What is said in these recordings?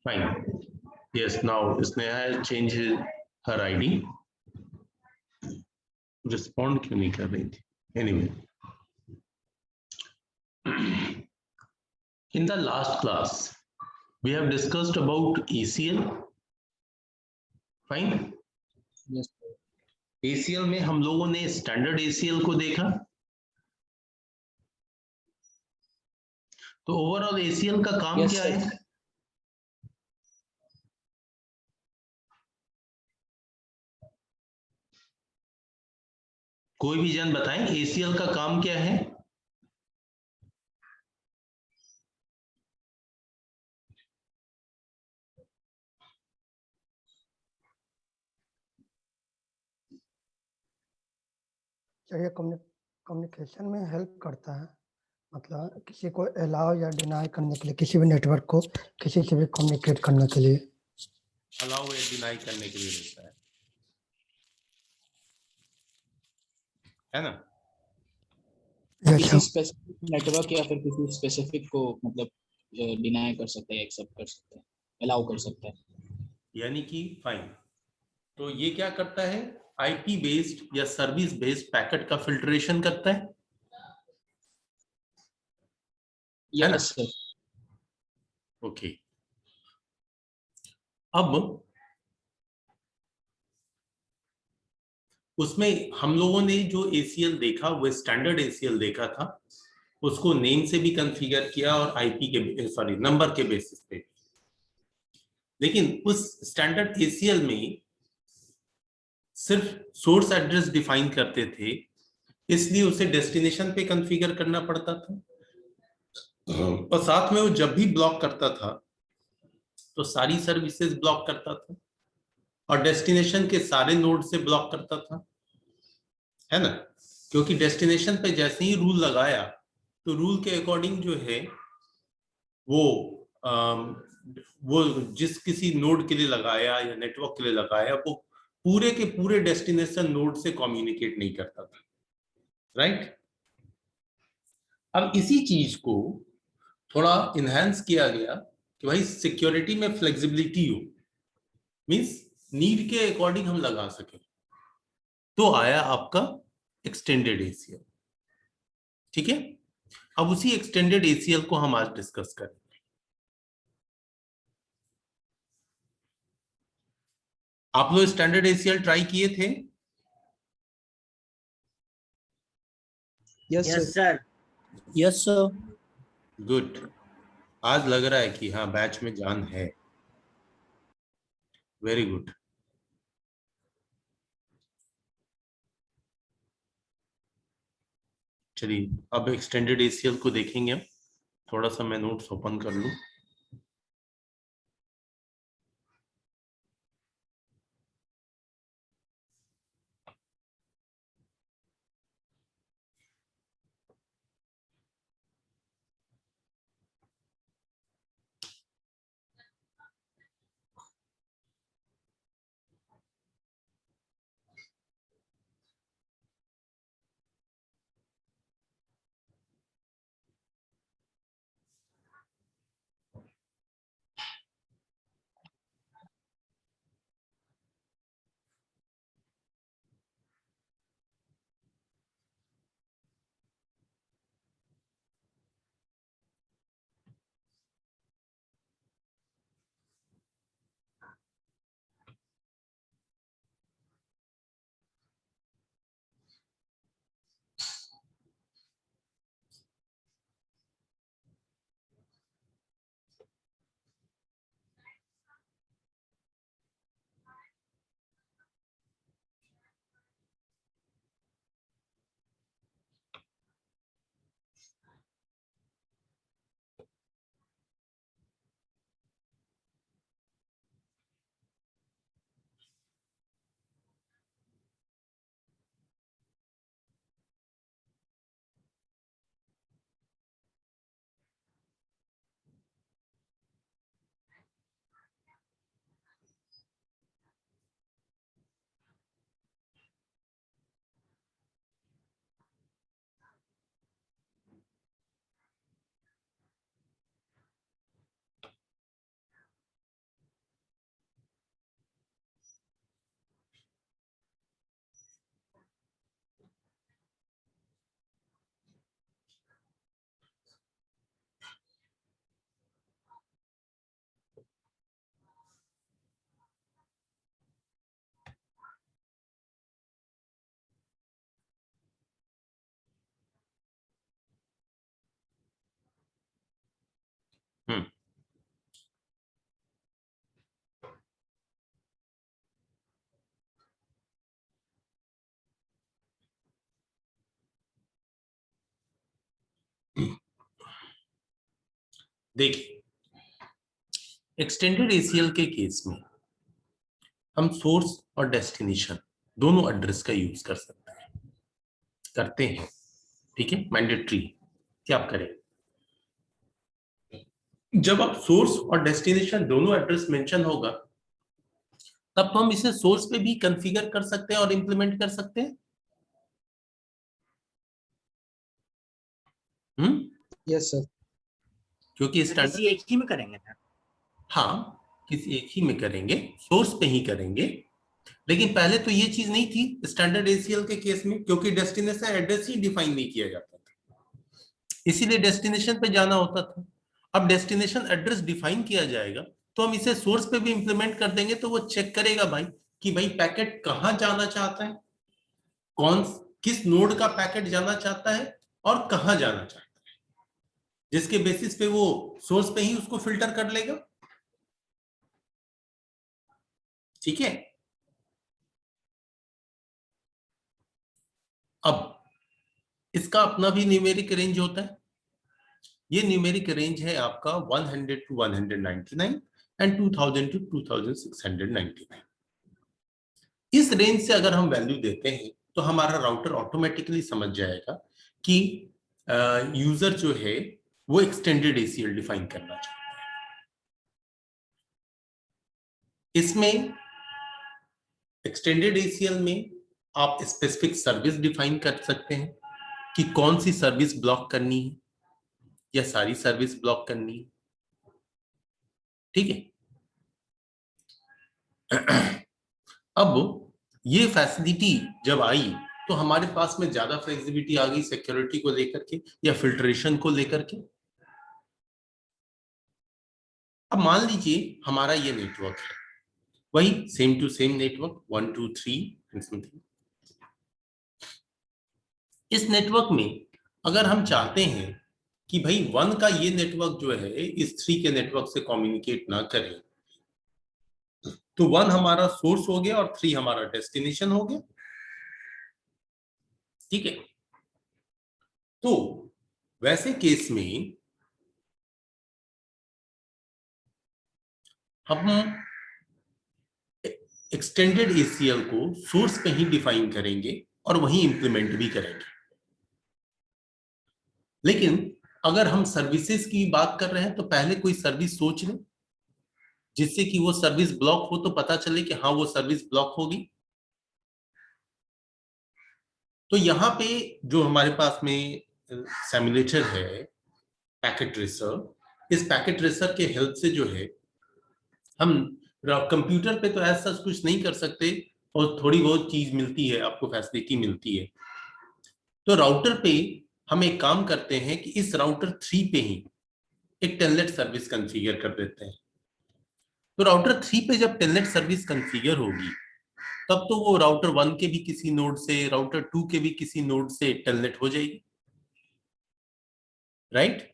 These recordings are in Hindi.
Fine. Yes, now Sneha change her ID. Respond क्यों नहीं कर रही थी? Anyway. In the last class, we have discussed about ACL. Fine. Yes. ACL में हम लोगों ने स्टैंडर्ड ACL को देखा. तो ओवरऑल ACL का काम क्या है? कोई भी जन बताएं ACL का काम क्या है? ये कम्युनिकेशन में हेल्प करता है, मतलब किसी को अलाउ या डिनाई करने के लिए, किसी भी नेटवर्क को किसी से भी कम्युनिकेट करने के लिए अलाउ या डिनाई करने के लिए रहता है ना? किसी स्पेसिफिक नेटवर्क या फिर किसी स्पेसिफिक को मतलब डिनाई कर सकते हैं, एक्सेप्ट कर सकते हैं, अलाउ कर सकते हैं. यानी कि फाइन. तो ये क्या करता है? आईपी बेस्ड या सर्विस बेस्ड पैकेट का फिल्ट्रेशन करता है. Yes sir. ओके. अब उसमें हम लोगों ने जो ACL देखा वो स्टैंडर्ड ACL देखा था. उसको नेम से भी कॉन्फ़िगर किया और आईपी के नंबर के बेसिस पे. लेकिन उस स्टैंडर्ड ACL में सिर्फ सोर्स एड्रेस डिफाइन करते थे, इसलिए उसे डेस्टिनेशन पे कॉन्फ़िगर करना पड़ता था. और साथ में वो जब भी ब्लॉक करता था तो सारी सर्विसेज ब्लॉक करता था और डेस्टिनेशन के सारे नोड से ब्लॉक करता था, है ना? क्योंकि डेस्टिनेशन पे जैसे ही रूल लगाया तो रूल के अकॉर्डिंग जो है वो जिस किसी नोड के लिए लगाया या नेटवर्क के लिए लगाया वो पूरे के पूरे डेस्टिनेशन नोड से कम्युनिकेट नहीं करता था. राइट. अब इसी चीज को थोड़ा इनहेंस किया गया कि भाई सिक्योरिटी में फ्लेक्सिबिलिटी हो, मींस नीड के अकॉर्डिंग हम लगा सके. तो आया आपका एक्सटेंडेड ACL. ठीक है. अब उसी एक्सटेंडेड ACL को हम आज डिस्कस करें. आप लोग स्टैंडर्ड ACL ट्राई किए थे? Yes sir. Yes sir. Good. आज लग रहा है कि हाँ बैच में जान है. Very good. चलिए अब एक्सटेंडेड ACL को देखेंगे. थोड़ा सा मैं नोट्स ओपन कर लूं. हम्म देखिए, एक्सटेंडेड एसीएल के केस में हम सोर्स और डेस्टिनेशन दोनों एड्रेस का यूज कर सकते हैं, करते हैं। ठीक है, मैंडेटरी क्या आप करें। जब आप सोर्स और डेस्टिनेशन दोनों एड्रेस मेंशन होगा, तब तो हम इसे सोर्स पे भी कॉन्फ़िगर कर सकते हैं और इंप्लीमेंट कर सकते हैं। Yes sir. क्योंकि किसी एक ही में करेंगे ना। हाँ, किसी एक ही में करेंगे, सोर्स पे ही करेंगे। लेकिन पहले तो ये चीज नहीं थी स्टैंडर्ड एसीएल के केस में, क्योंकि डेस्टिनेशन एड्रेस ही डिफाइन नहीं किया जाता था, इसीलिए डेस्टिनेशन पे जाना होता था। अब डेस्टिनेशन एड्रेस डिफाइन किया जाएगा तो हम इसे सोर्स पे भी इंप्लीमेंट कर देंगे, तो वो चेक करेगा भाई कि भाई पैकेट कहाँ जाना चाहता है, कौन किस नोड का पैकेट जाना चाहता है और कहाँ जाना चाहता है, जिसके बेसिस पे वो सोर्स पे ही उसको फिल्टर कर लेगा। ठीक है, अब इसका अपना भी न्यूमेरिक रेंज होता है। ये न्यूमेरिक रेंज है आपका 100 to 199 एंड 2000 to 2699। इस रेंज से अगर हम वैल्यू देते हैं तो हमारा राउटर ऑटोमेटिकली समझ जाएगा कि यूजर जो है वो एक्सटेंडेड एसीएल डिफाइन करना चाहता है। इसमें एक्सटेंडेड एसीएल में आप स्पेसिफिक सर्विस डिफाइन कर सकते हैं कि कौन सी सर्विस ब्लॉक करनी है या सारी सर्विस ब्लॉक करनी है। ठीक है, अब ये फैसिलिटी जब आई तो हमारे पास में ज्यादा फ्लेक्सिबिलिटी आ गई सिक्योरिटी को लेकर के या फिल्ट्रेशन को लेकर के। अब मान लीजिए हमारा ये नेटवर्क है, वही सेम टू सेम नेटवर्क 1 2 3। इस नेटवर्क में अगर हम चाहते हैं कि भाई 1 का ये नेटवर्क जो है इस 3 के नेटवर्क से कम्युनिकेट ना करे, तो 1 हमारा सोर्स हो गया और 3 हमारा डेस्टिनेशन हो गया। ठीक है, तो वैसे केस में हम एक्सटेंडेड एसीएल को सोर्स पे ही डिफाइन करेंगे और वहीं इंप्लीमेंट भी करेंगे। लेकिन अगर हम सर्विसेज की बात कर रहे हैं तो पहले कोई सर्विस सोच लें जिससे कि वो सर्विस ब्लॉक हो तो पता चले कि हाँ वो सर्विस ब्लॉक होगी। तो यहाँ पे जो हमारे पास में सिमुलेटर है पैकेट ट्रेसर, इस पैकेट ट्रेसर के हेल्प से जो है हम कंप्यूटर पे तो ऐसा कुछ नहीं कर सकते और थोड़ी बहुत चीज मिलती है, आपको फैसिलिटी मिलती है। तो राउटर पे हम एक काम करते हैं कि इस राउटर 3 पे ही एक टेलनेट सर्विस कॉन्फ़िगर कर देते हैं। तो राउटर 3 पे जब टेलनेट सर्विस कॉन्फ़िगर होगी तब तो वो राउटर 1 के भी किसी नोड से, राउटर 2 के भी किसी नोड से टेलनेट हो जाएगी, राइट।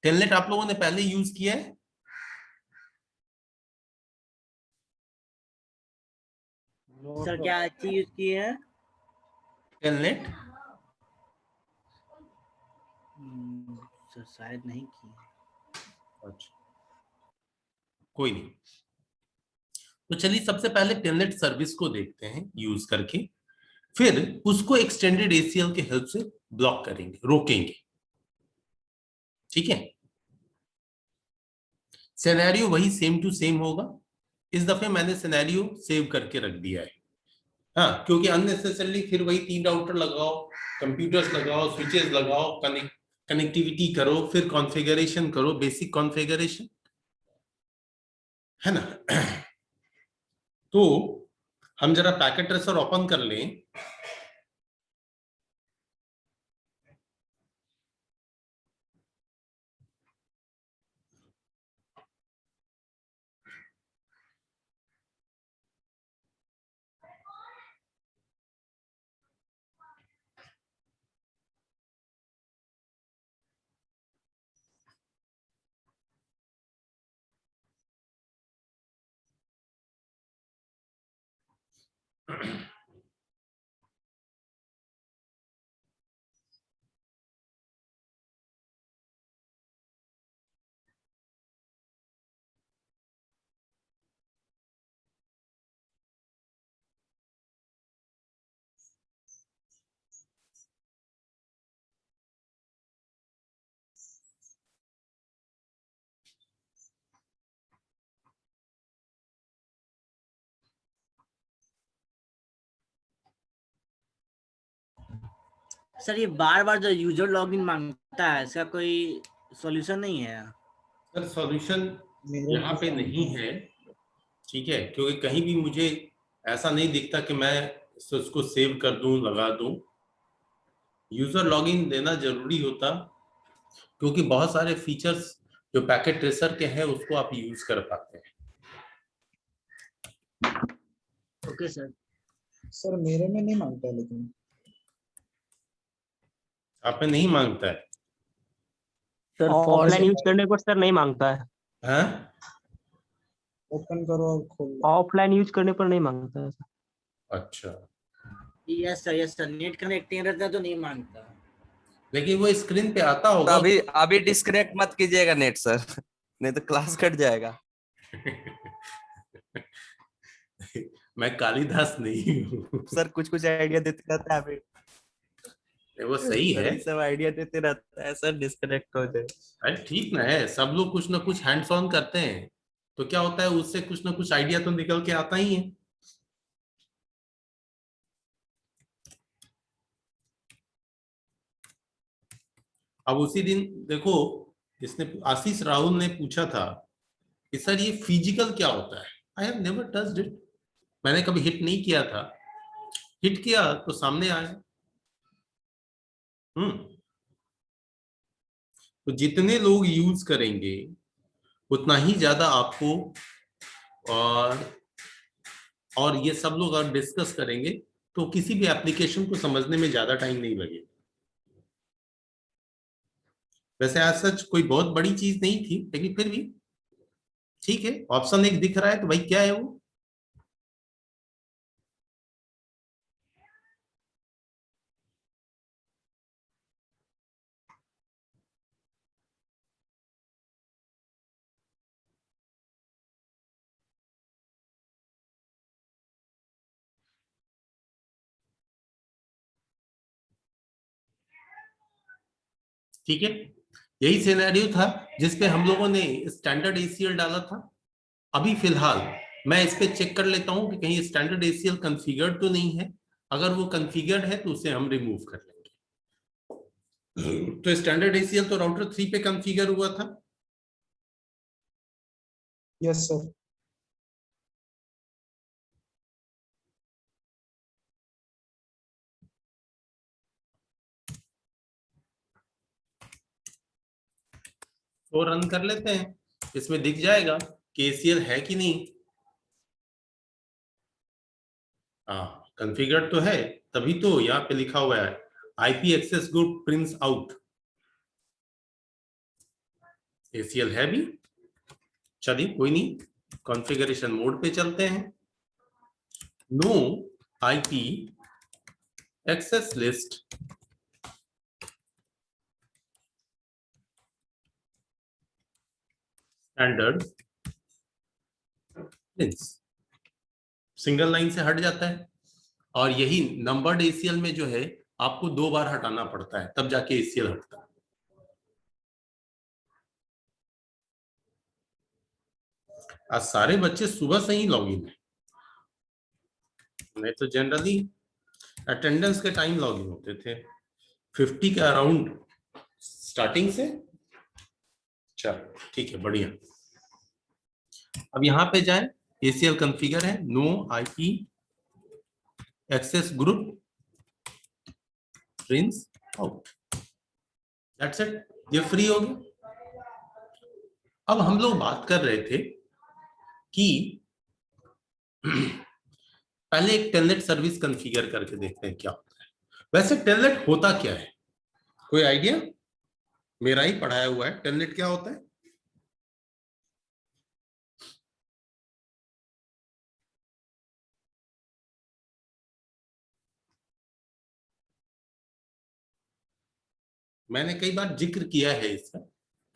टेलनेट आप लोगों ने पहले यूज किया है? सर क्या अच्छी यूज की है? टेलनेट सर शायद नहीं की। अच्छा, कोई नहीं। तो चलिए सबसे पहले टेलनेट सर्विस को देखते हैं यूज करके, फिर उसको एक्सटेंडेड एसीएल के हेल्प से ब्लॉक करेंगे, रोकेंगे। ठीक है, सिनेरियो वही सेम टू सेम होगा। इस दफे मैंने सिनेरियो सेव करके रख दिया है, हाँ, क्योंकि अननेसेसरली फिर वही 3 राउटर लगाओ, कंप्यूटर्स लगाओ, स्विचेस लगाओ, कनेक्टिविटी करो, फिर कॉन्फ़िगरेशन करो, बेसिक कॉन्फ़िगरेशन, है ना। तो हम जरा पैकेट ट्रेसर ओपन कर लें। सर ये बार बार जो यूजर लॉगिन मांगता है, इसका कोई सॉल्यूशन नहीं है? सर सॉल्यूशन यहाँ पे नहीं है, ठीक है, क्योंकि कहीं भी मुझे ऐसा नहीं दिखता कि मैं उसको सेव कर दूं, लगा दूं। यूजर लॉगिन देना जरूरी होता, क्योंकि बहुत सारे फीचर्स जो पैकेट ट्रेसर के हैं उसको आप यूज कर पाते हैं। Okay sir. सर मेरे में नहीं मांगता, लेकिन आप में नहीं मांगता है? सर ऑफलाइन यूज करने पर सर नहीं मांगता है। हाँ, ओपन करो और खोलो। ऑफलाइन यूज करने पर नहीं मांगता है सर। अच्छा, यस सर, नेट कनेक्टिंग रहता है तो नहीं मांगता। लेकिन वो स्क्रीन पे आता तो होगा। अभी डिस्कनेक्ट मत कीजिएगा नेट सर, नहीं तो क्लास कट जाएगा। मैं कालिदास नहीं हूँ। सर कुछ आइडिया देते रहता है अभी। वो सही है, सब आइडिया देते रहता है सर, डिस्कनेक्ट हो जाए। अरे ठीक ना है, सब लोग कुछ ना कुछ हैंड्स ऑन करते हैं, तो क्या होता है उससे कुछ ना कुछ आइडिया तो निकल के आता ही है। अब उसी दिन देखो, इसने आशीष राहुल ने पूछा था कि सर ये फिजिकल क्या होता है। I have never touched it, मैंने कभी हिट नहीं किया था, हिट किया तो सामने आया। तो जितने लोग यूज करेंगे उतना ही ज्यादा आपको, और ये सब लोग अगर डिस्कस करेंगे तो किसी भी एप्लीकेशन को समझने में ज्यादा टाइम नहीं लगेगा। वैसे आज सच कोई बहुत बड़ी चीज नहीं थी, लेकिन फिर भी ठीक है। ऑप्शन एक दिख रहा है तो भाई क्या है वो? ठीक है, यही सिनेरियो था जिसपे हम लोगों ने स्टैंडर्ड एसीएल डाला था। अभी फिलहाल मैं इस पे चेक कर लेता हूं कि कहीं स्टैंडर्ड एसीएल कॉन्फ़िगर्ड तो नहीं है। अगर वो कॉन्फ़िगर्ड है तो उसे हम रिमूव कर लेंगे। तो स्टैंडर्ड एसीएल तो राउटर 3 पे कॉन्फ़िगर हुआ था। Yes sir. तो रन कर लेते हैं, इसमें दिख जाएगा कि एसीएल है कि नहीं। हाँ, कॉन्फ़िगर्ड तो है, तभी तो यहाँ पे लिखा हुआ है IP access group prints out. ACL है भी, चलिए कोई नहीं, कॉन्फ़िगरेशन मोड पे चलते हैं। No IP access list standard prints, single line से हट जाता है। और यही नंबर्ड एसीएल में जो है आपको 2 बार हटाना पड़ता है, तब जाके एसीएल हटता है। आज सारे बच्चे सुबह से ही लॉगिन है, नहीं तो जनरली अटेंडेंस के टाइम लॉगिन होते थे 50 के अराउंड स्टार्टिंग से। चलो ठीक है, बढ़िया। अब यहां पे जाए, एसीएल कॉन्फ़िगर है, no IP access group prints out, that's it, ये फ्री हो गया। अब हम लोग बात कर रहे थे कि पहले एक टेलनेट सर्विस कॉन्फ़िगर करके देखते हैं क्या होता है। वैसे टेलनेट होता क्या है, कोई आइडिया? मेरा ही पढ़ाया हुआ है, टेलनेट क्या होता है? मैंने कई बार जिक्र किया है इसका,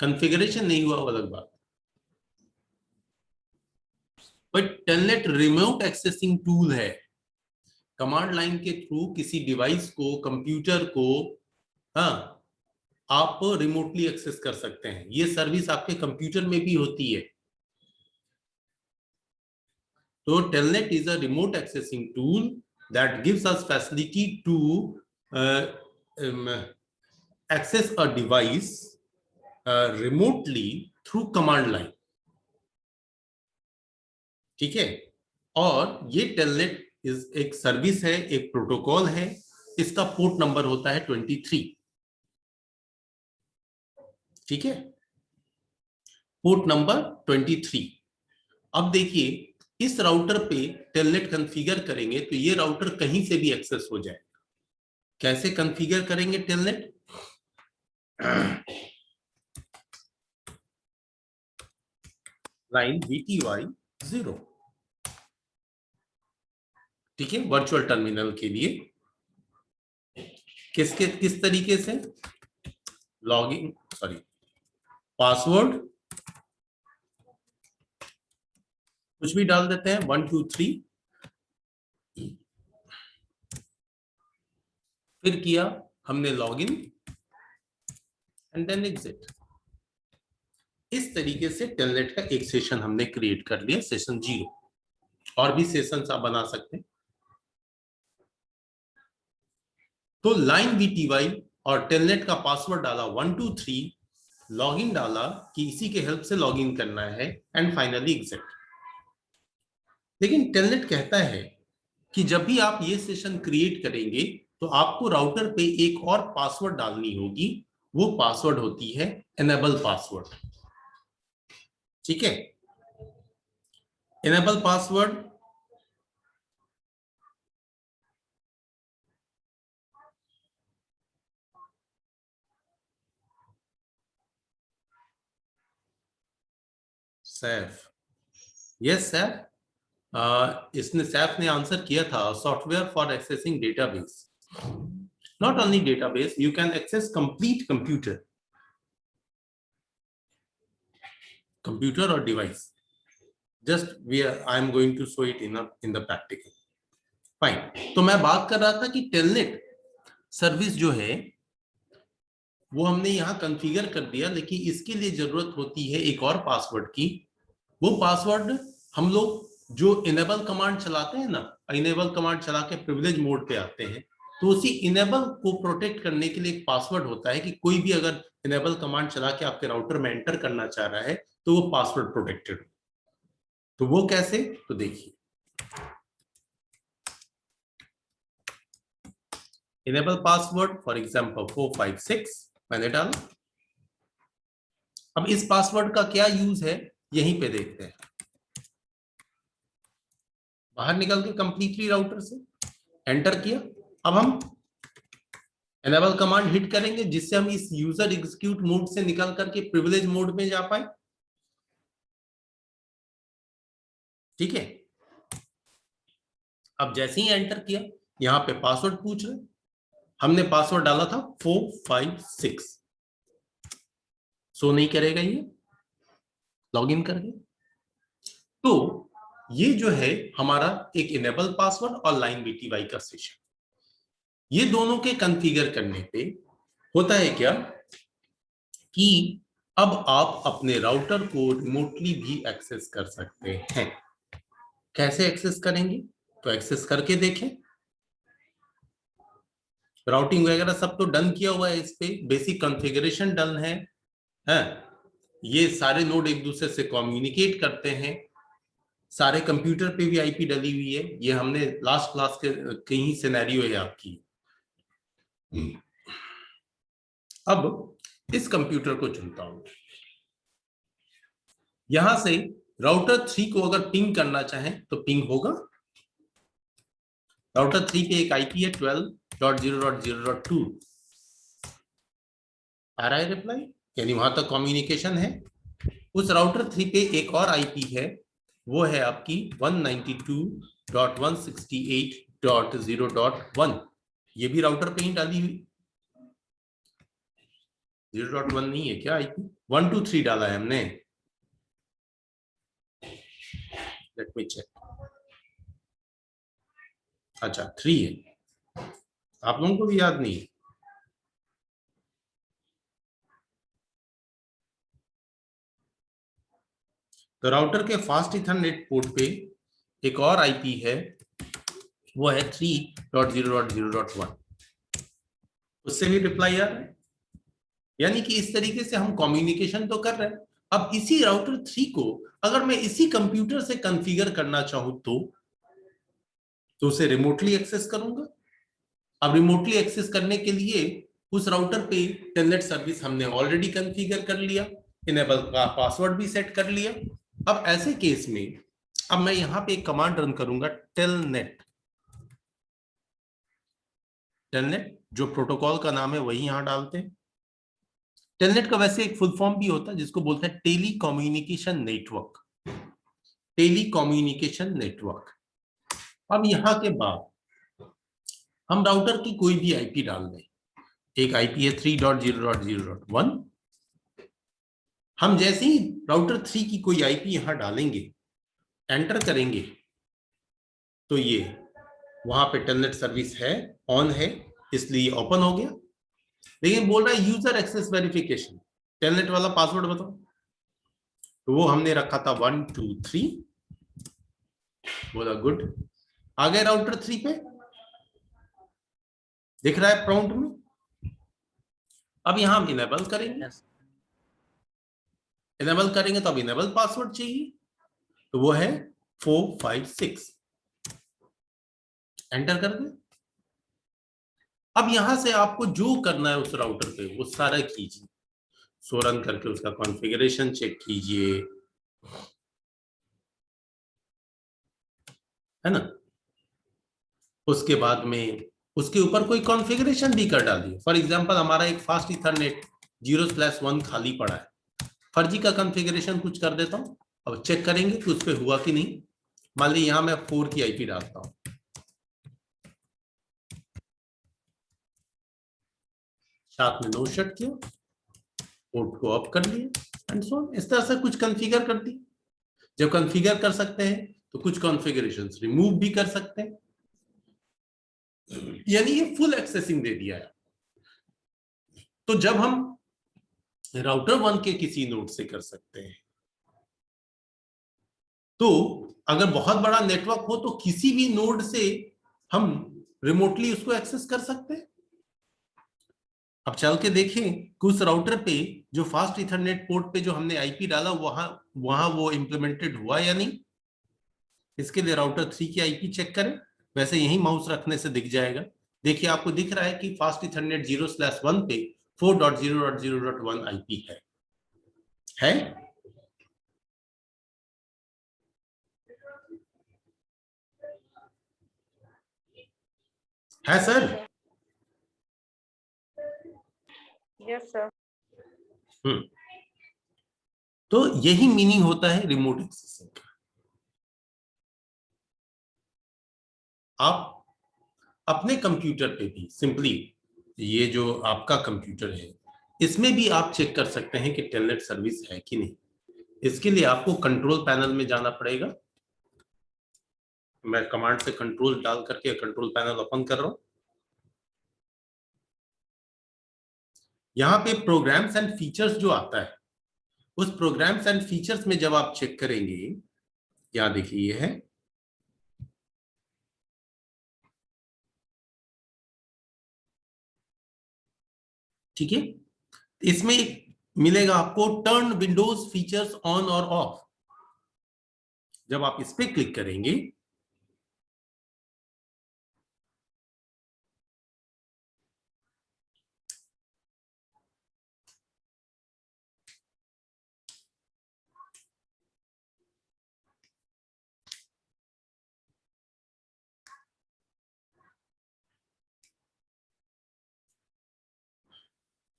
कॉन्फ़िगरेशन नहीं हुआ वो अलग बात, but telnet remote accessing tool है। कमांड लाइन के थ्रू किसी डिवाइस को, कंप्यूटर को, हाँ, आप रिमोटली एक्सेस कर सकते हैं। ये सर्विस आपके कंप्यूटर में भी होती है। तो telnet is a remote accessing tool that gives us facility to access a device remotely through command line, ठीक है। और ये टेलनेट एक सर्विस है, एक प्रोटोकॉल है। इसका पोर्ट नंबर होता है 23, ठीक है, पोर्ट नंबर 23। अब देखिए, इस राउटर पे टेलनेट कॉन्फ़िगर करेंगे तो ये राउटर कहीं से भी एक्सेस हो जाएगा। कैसे कॉन्फ़िगर करेंगे टेलनेट? लाइन VTY 0, ठीक है, वर्चुअल टर्मिनल के लिए। किस तरीके से? लॉगिन, सॉरी, पासवर्ड कुछ भी डाल देते हैं, 1 2 3, फिर किया हमने लॉगिन एंड देन एग्जिट। इस तरीके से टेलनेट का एक सेशन हमने क्रिएट कर लिया, सेशन 0। और भी सेशंस आप बना सकते हैं। तो लाइन VTY और टेलनेट का पासवर्ड डाला 1 2 3, लॉगिन डाला कि इसी के हेल्प से लॉगिन करना है, एंड फाइनली एग्जिट। लेकिन टेलनेट कहता है कि जब भी आप ये सेशन क्रिएट करेंगे तो आपको राउटर पे एक और पासवर्ड डालनी होगी। वो पासवर्ड होती है एनेबल पासवर्ड, ठीक है। Enable password Saif, yes Saif, इसने सैफ ने आंसर किया था, software for accessing database. Not only database, you can access complete computer और device. Just I am going to show it in the practical. Fine. तो मैं बात कर रहा था कि टेलनेट सर्विस जो है वो हमने यहाँ कॉन्फ़िगर कर दिया, लेकिन इसके लिए जरूरत होती है एक और पासवर्ड की। वो पासवर्ड हम लोग जो इनेबल कमांड चलाते हैं ना, इनेबल कमांड चला के प्रिविलेज मोड पे आते हैं, तो उसी इनेबल को प्रोटेक्ट करने के लिए एक पासवर्ड होता है कि कोई भी अगर इनेबल कमांड चला के आपके राउटर में एंटर करना चाह रहा है तो वो पासवर्ड प्रोटेक्टेड हो। तो वो कैसे? तो देखिए, इनेबल पासवर्ड फॉर एग्जांपल 456 मैंने डाला। अब इस पासवर्ड का क्या यूज है यहीं पे देखते हैं। बाहर निकल के कंप्लीटली राउटर से एंटर किया। अब हम एनेबल कमांड हिट करेंगे जिससे हम इस यूजर एग्जीक्यूट मोड से निकल करके प्रिविलेज मोड में जा पाए, ठीक है। अब जैसे ही एंटर किया, यहां पे पासवर्ड पूछ रहे, हमने पासवर्ड डाला था 456, सो नहीं करेगा ये, लॉगिन कर गए। तो ये जो है हमारा एक इनेबल पासवर्ड और लाइन VTY का सेशन। ये दोनों के कॉन्फ़िगर करने पे होता है क्या कि अब आप अपने राउटर को रिमोटली भी एक्सेस कर सकते हैं। कैसे एक्सेस करेंगे? तो एक्सेस करके देखें। राउटिंग वगैरह सब तो डन किया हुआ है, इस पे बेसिक कॉन्फ़िगरेशन डन है। ये सारे नोड एक दूसरे से कम्युनिकेट करते हैं। सारे कंप्यूटर पे भी IP डली हुई है। ये हमने लास्ट क्लास के कहीं सिनेरियो है आपकी। अब इस कंप्यूटर को चुनता हूं। यहां से राउटर 3 को अगर पिंग करना चाहें तो पिंग होगा। राउटर 3 पे एक IP है 12.0.0.2। आ रहा है रिप्लाई, यानी वहां तक कम्युनिकेशन है। उस राउटर 3 पे एक और IP है, वो है आपकी 192.168.0.1। ये भी राउटर पे ही डाली हुई। 0.1 नहीं है क्या IP? 1 2 3 डाला है हमने। Let me check. अच्छा 3 है, आप लोगों को भी याद नहीं है। तो राउटर के फास्ट इथरनेट पोर्ट पे एक और आईपी है, वो है 3.0.0.1। उससे भी रिप्लाई आ रहा है, यानी कि इस तरीके से हम कम्युनिकेशन तो कर रहे हैं। अब इसी राउटर 3 को अगर मैं इसी कंप्यूटर से कॉन्फ़िगर करना चाहूं तो उसे रिमोटली एक्सेस करूंगा। अब रिमोटली एक्सेस करने के लिए उस राउटर पे टेलनेट सर्विस हमने ऑलरेडी कॉन्फ़िगर कर लिया, इनेबल का पासवर्ड भी सेट कर लिया। अब ऐसे केस में अब मैं यहां पे एक कमांड रन करूंगा, टेलनेट। टेलनेट जो प्रोटोकॉल का नाम है वही यहां डालते हैं। टेलनेट का वैसे एक फुल फॉर्म भी होता है जिसको बोलते हैं telecommunication network. Telecommunication network. अब यहां के बाद हम राउटर की कोई भी आईपी डाल दें। एक आईपी है 3.0.0.1। हम जैसे ही राउटर 3 की कोई आईपी यहां डालेंगे, एंटर करेंगे, तो ये वहां पे टेलनेट सर्विस है, ऑन है, इसलिए ओपन हो गया। लेकिन बोल रहा है यूजर एक्सेस वेरिफिकेशन, टेलनेट वाला पासवर्ड बताओ। तो वो हमने रखा था 1 2 3। बोला गुड। आ गए राउटर 3 पे, दिख रहा है प्रॉम्प्ट में। अब यहां हम इनेबल करेंगे। इनेबल करेंगे तो अब इनेबल पासवर्ड चाहिए, तो वो है 456। एंटर कर दें। अब यहां से आपको जो करना है उस राउटर पे वो सारा कीजिए। सो रन करके उसका कॉन्फ़िगरेशन चेक कीजिए, है ना। उसके बाद में उसके ऊपर कोई कॉन्फ़िगरेशन भी कर डालिए। फॉर एग्जांपल हमारा एक फास्ट इथरनेट 0/1 खाली पड़ा है, फर्जी का कॉन्फ़िगरेशन कुछ कर देता हूं। अब चेक करेंगे कि उस पर हुआ कि नहीं। मान लीजिए यहां मैं 4 की आईपी डालता हूं, साथ में नो शट किया, पोर्ट को ऑफ कर लिया एंड सो ऑन। इस तरह से कुछ कॉन्फ़िगर कर दी। जब कॉन्फ़िगर कर सकते हैं तो कुछ कॉन्फ़िगरेशंस रिमूव भी कर सकते हैं, यानी ये फुल एक्सेसिंग दे दिया है। तो जब हम राउटर 1 के किसी नोड से कर सकते हैं, तो अगर बहुत बड़ा नेटवर्क हो तो किसी भी नोड से हम रिमोटली उसको एक्सेस कर सकते हैं। अब चल के देखें कि उस राउटर पे जो फास्ट इथरनेट पोर्ट पे जो हमने आईपी डाला वहां वो इंप्लीमेंटेड हुआ या नहीं। इसके लिए राउटर 3 की आईपी चेक करें। वैसे यही माउस रखने से दिख जाएगा। देखिए आपको दिख रहा है कि फास्ट इथरनेट 0/1 पे 4.0.0.1 आईपी है? है सर? Yes sir. तो यही मीनिंग होता है रिमोट एक्सेसिंग का। आप अपने कंप्यूटर पे भी सिंपली, ये जो आपका कंप्यूटर है इसमें भी आप चेक कर सकते हैं कि टेलनेट सर्विस है कि नहीं। इसके लिए आपको कंट्रोल पैनल में जाना पड़ेगा। मैं कमांड से कंट्रोल डाल करके कंट्रोल पैनल ओपन कर रहा हूं। यहां पे प्रोग्राम्स एंड फीचर्स जो आता है, उस प्रोग्राम्स एंड फीचर्स में जब आप चेक करेंगे, यहां देखिए ये है, ठीक है। इसमें मिलेगा आपको टर्न विंडोज फीचर्स ऑन और ऑफ। जब आप इस पे क्लिक करेंगे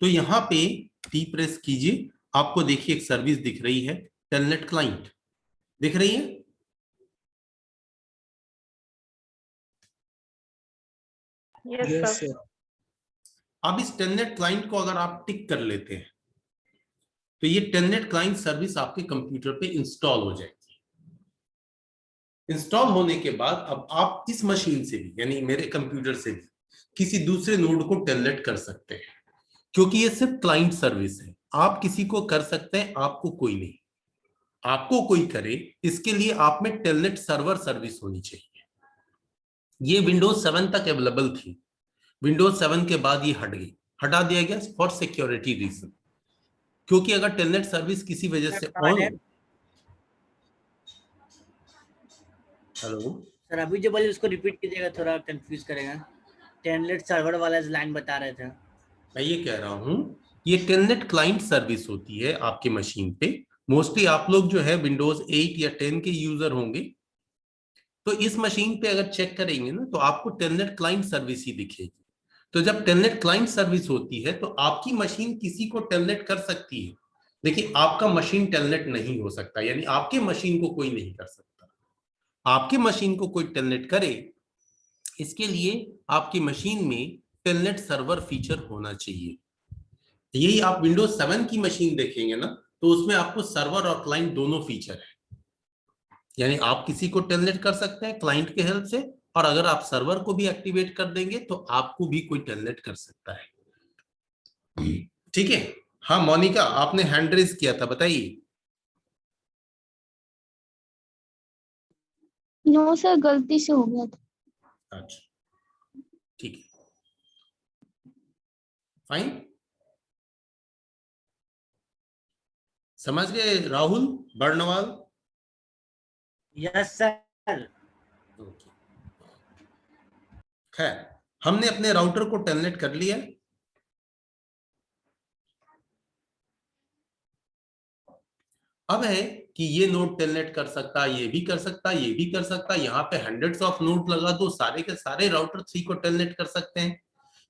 तो यहां पे टी प्रेस कीजिए, आपको देखिए एक सर्विस दिख रही है, टेलनेट क्लाइंट दिख रही है। Yes yes sir. सर। अब इस टेलनेट क्लाइंट को अगर आप टिक कर लेते हैं तो ये टेलनेट क्लाइंट सर्विस आपके कंप्यूटर पे इंस्टॉल हो जाएगी। इंस्टॉल होने के बाद अब आप इस मशीन से भी, यानी मेरे कंप्यूटर से भी, किसी दूसरे नोड को टेलनेट कर सकते हैं, क्योंकि ये सिर्फ क्लाइंट सर्विस है। आप किसी को कर सकते हैं, आपको कोई नहीं। आपको कोई करे इसके लिए आप में टेलनेट सर्वर सर्विस होनी चाहिए। ये विंडोज 7 तक अवेलेबल थी, विंडोज 7 के बाद ये हटा दिया गया फॉर सिक्योरिटी रीजन, क्योंकि अगर टेलनेट सर्विस किसी वजह से ऑन, हेलो सर अभी जो बोले उसको रिपीट कीजिएगा, थोड़ा कंफ्यूज करेगा। टेलनेट सर्वर वाला लाइन बता रहे थे। मैं ये कह रहा हूं, ये टेलनेट क्लाइंट सर्विस होती है आपके मशीन पे। मोस्टली आप लोग जो है विंडोज 8 या 10 के यूजर होंगे, तो इस मशीन पे अगर चेक करेंगे ना तो आपको टेलनेट क्लाइंट सर्विस ही दिखेगी। तो जब टेलनेट क्लाइंट सर्विस होती है तो आपकी मशीन किसी को टेलनेट कर सकती है, लेकिन आपका मशीन टेलनेट नहीं हो सकता, यानी आपके मशीन को कोई नहीं कर सकता। आपके मशीन को कोई टेलनेट करे, इसके लिए आपकी मशीन में टेलनेट सर्वर फीचर होना चाहिए। यही आप विंडोज 7 की मशीन देखेंगे ना तो उसमें आपको सर्वर और क्लाइंट दोनों फीचर है, यानी आप किसी को टेलनेट कर सकते हैं क्लाइंट के हेल्प से, और अगर आप सर्वर को भी एक्टिवेट कर देंगे तो आपको भी कोई टेलनेट कर सकता है। ठीक है। हाँ मोनिका, आपने हैंड रेज किया था, बताइए। नो सर, गलती से हो गया था। अच्छा ठीक है, फाइन। समझ गए राहुल बर्नवाल? Yes sir. खैर, हमने अपने राउटर को टेलनेट कर लिया। अब है कि ये नोड टेलनेट कर सकता, ये भी कर सकता, ये भी कर सकता। यहाँ पे हंड्रेड्स ऑफ नोड लगा दो, सारे के सारे राउटर 3 को टेलनेट कर सकते हैं।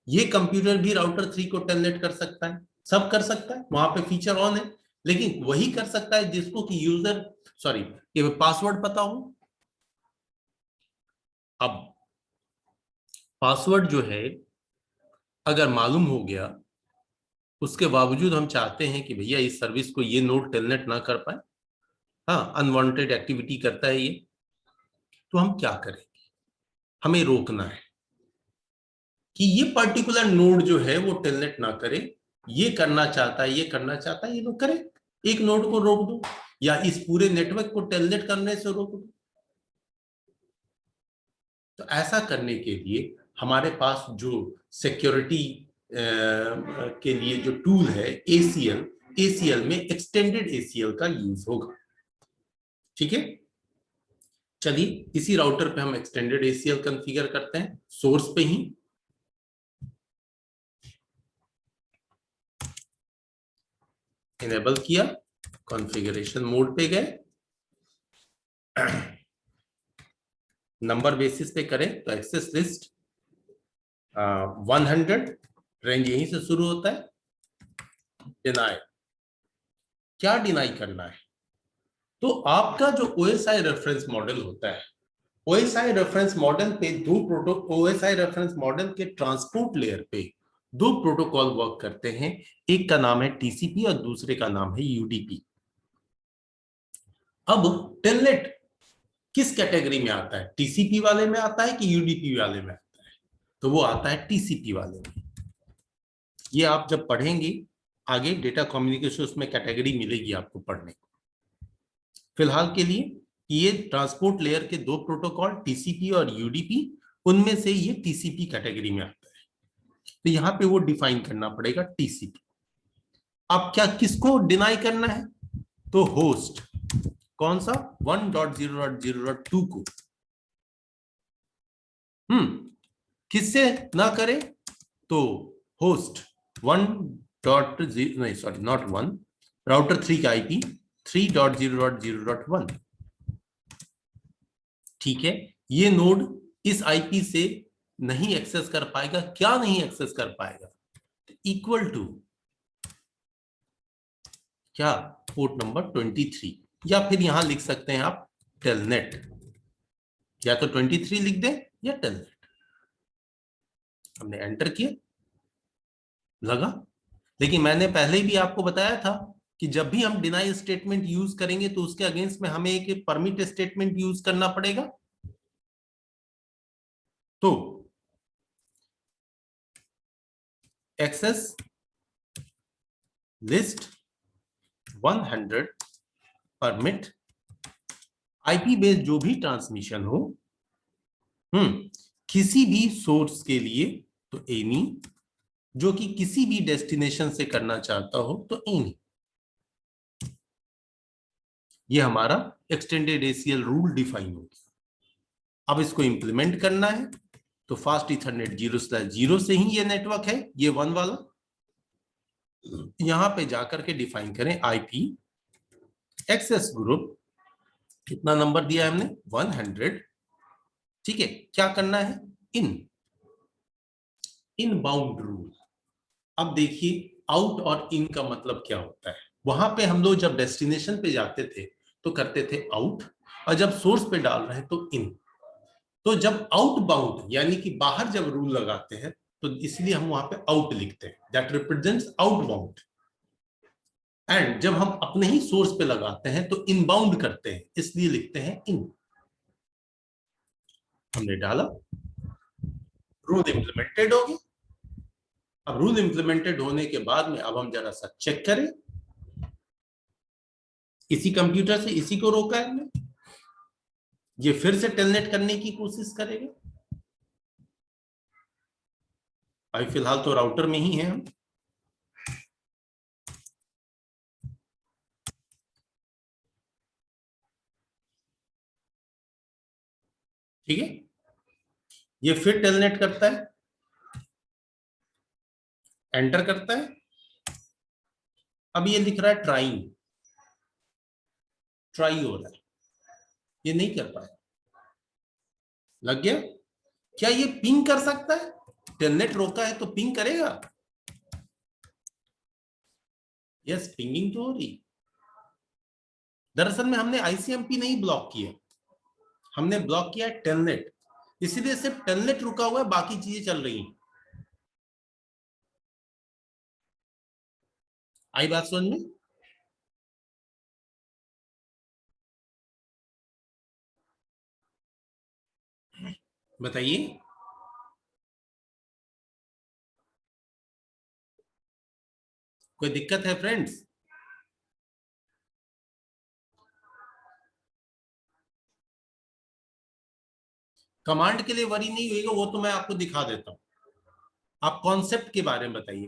ये कंप्यूटर भी राउटर 3 को टेलनेट कर सकता है, सब कर सकता है, वहां पे फीचर ऑन है। लेकिन वही कर सकता है जिसको कि यूजर ये पासवर्ड पता हो। अब पासवर्ड जो है अगर मालूम हो गया, उसके बावजूद हम चाहते हैं कि भैया इस सर्विस को ये नोड टेलनेट ना कर पाए, हाँ अनवांटेड एक्टिविटी करता है ये, तो हम क्या करेंगे? हमें रोकना है कि ये पर्टिकुलर नोड जो है वो टेलनेट ना करे। ये करना चाहता है, ये करना चाहता है, ये लोग करे। एक नोड को रोक दो या इस पूरे नेटवर्क को टेलनेट करने से रोक दो। तो ऐसा करने के लिए हमारे पास जो सिक्योरिटी के लिए जो टूल है ACL में एक्सटेंडेड ACL का यूज होगा। ठीक है, चलिए इसी राउटर पे हम एक्सटेंडेड ACL कॉन्फ़िगर करते हैं, सोर्स पे ही। इनेबल किया, कॉन्फ़िगरेशन मोड पे गए, नंबर बेसिस पे करें तो एक्सेस लिस्ट 100, रेंज यहीं से शुरू होता है। डिनाई, क्या डिनाई करना है? तो आपका जो OSI रेफरेंस मॉडल होता है, OSI रेफरेंस मॉडल पे OSI रेफरेंस मॉडल के ट्रांसपोर्ट लेयर पे 2 प्रोटोकॉल वर्क करते हैं। एक का नाम है TCP और दूसरे का नाम है UDP। अब टेलनेट किस कैटेगरी में आता है? TCP वाले में आता है कि UDP वाले में आता है? तो वो आता है TCP वाले में। ये आप जब पढ़ेंगे आगे डेटा कम्युनिकेशन में कैटेगरी मिलेगी आपको पढ़ने को। फिलहाल के लिए ये ट्रांसपोर्ट लेयर के 2 प्रोटोकॉल TCP और UDP, उनमें से ये TCP कैटेगरी में आता है। तो यहाँ पे वो डिफाइन करना पड़ेगा TCP। अब क्या किसको डिनाई करना है? तो होस्ट कौन सा? 1.0.0.2 को। किससे ना करे? तो होस्ट 1.0 नहीं सॉरी नॉट 1, राउटर 3 का IP 3.0.0.1। ठीक है, ये नोड इस IP से नहीं एक्सेस कर पाएगा। क्या नहीं एक्सेस कर पाएगा? इक्वल टू क्या? पोर्ट नंबर 23, या फिर यहां लिख सकते हैं आप टेलनेट, या तो 23 लिख दें या टेलनेट। हमने एंटर किया, लगा? लेकिन मैंने पहले भी आपको बताया था कि जब भी हम डिनाई स्टेटमेंट यूज करेंगे तो उसके अगेंस्ट में हमें एक परमिट स्टेटमेंट यूज करना पड़ेगा। तो access list 100 permit IP based जो भी ट्रांसमिशन हो किसी भी सोर्स के लिए तो एनी, जो कि किसी भी डेस्टिनेशन से करना चाहता हो तो एनी। ये हमारा एक्सटेंडेड एसीएल रूल डिफाइन हो गया। अब इसको इंप्लीमेंट करना है तो फास्ट ईथरनेट 0/0 से ही ये नेटवर्क है, ये 1 वाला। यहां पे जाकर के डिफाइन करें आईपी एक्सेस ग्रुप, कितना नंबर दिया है हमने 100। ठीक है, क्या करना है इन बाउंड रूल। अब देखिए आउट और इन का मतलब क्या होता है। वहां पे हम लोग जब डेस्टिनेशन पे जाते थे तो करते थे आउट, और जब सोर्स पे डाल रहे हैं तो इन। तो जब आउट बाउंड यानी कि बाहर जब रूल लगाते हैं तो इसलिए हम वहां पे आउट लिखते हैं, that represents out bound. And जब हम अपने ही सोर्स पे लगाते हैं तो इनबाउंड करते हैं, इसलिए लिखते हैं इन। हमने डाला, रूल इंप्लीमेंटेड हो गया। अब रूल इंप्लीमेंटेड होने के बाद में अब हम जरा सा चेक करें, इसी कंप्यूटर से इसी को रोका है हमने, ये फिर से टेलनेट करने की कोशिश करेगा। भाई फिलहाल तो राउटर में ही है हम। ठीक है, ये फिर टेलनेट करता है, एंटर करता है। अब ये लिख रहा है ट्राई हो रहा है, ये नहीं कर पाया। लग गया? क्या ये पिंग कर सकता है? टेलनेट रोका है तो पिंग करेगा? यस, पिंगिंग तो हो रही। दरअसल में हमने आईसीएमपी नहीं ब्लॉक किया, हमने ब्लॉक किया टेलनेट, इसीलिए सिर्फ टेलनेट रुका हुआ है, बाकी चीजें चल रही हैं। आई बात समझ में? बताइए। कोई दिक्कत है फ्रेंड्स? कमांड के लिए वरी नहीं होगा, वो तो मैं आपको दिखा देता हूं। आप कॉन्सेप्ट के बारे में बताइए।